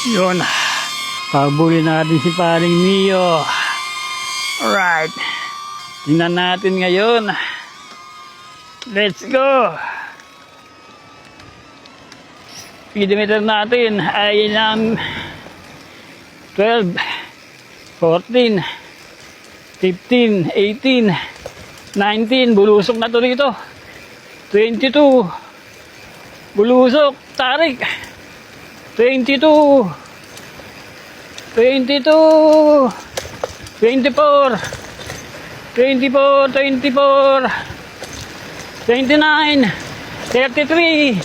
Yun. Pabuli natin si paring Mio. Alright. Tingnan natin ngayon. Let's go. Speedometer natin ay ng 12, 14, 15, 18, 19. Bulusok na to rito. 22. Bulusok. Tarik. 22. 22. 24. 24. 24. 29. 33.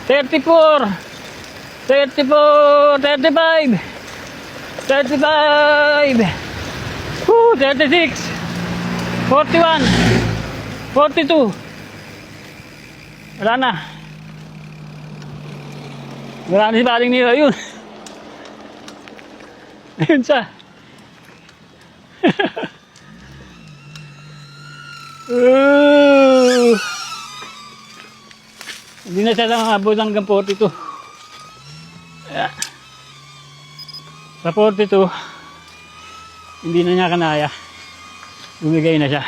34. 34. 35. 35. 36. 41. 42. Wala na. Wala na si paring Mio. Ayun. Ayun siya. Hindi na siya lang abot hanggang 42. Yeah. Sa 42, hindi na niya kanaya. Bumigay na siya.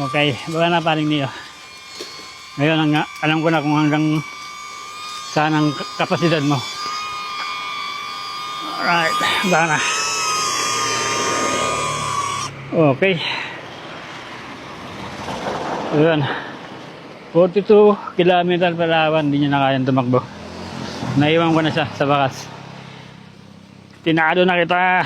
Okay, baka na paring Mio. Ngayon, alam ko na kung hanggang saan ang kapasidad mo. Alright, baka na. Okay. Ayan. 42 km per hour, hindi niya na kayang tumakbo. Naiwan ko na siya sa bakas. Tinalo na kita.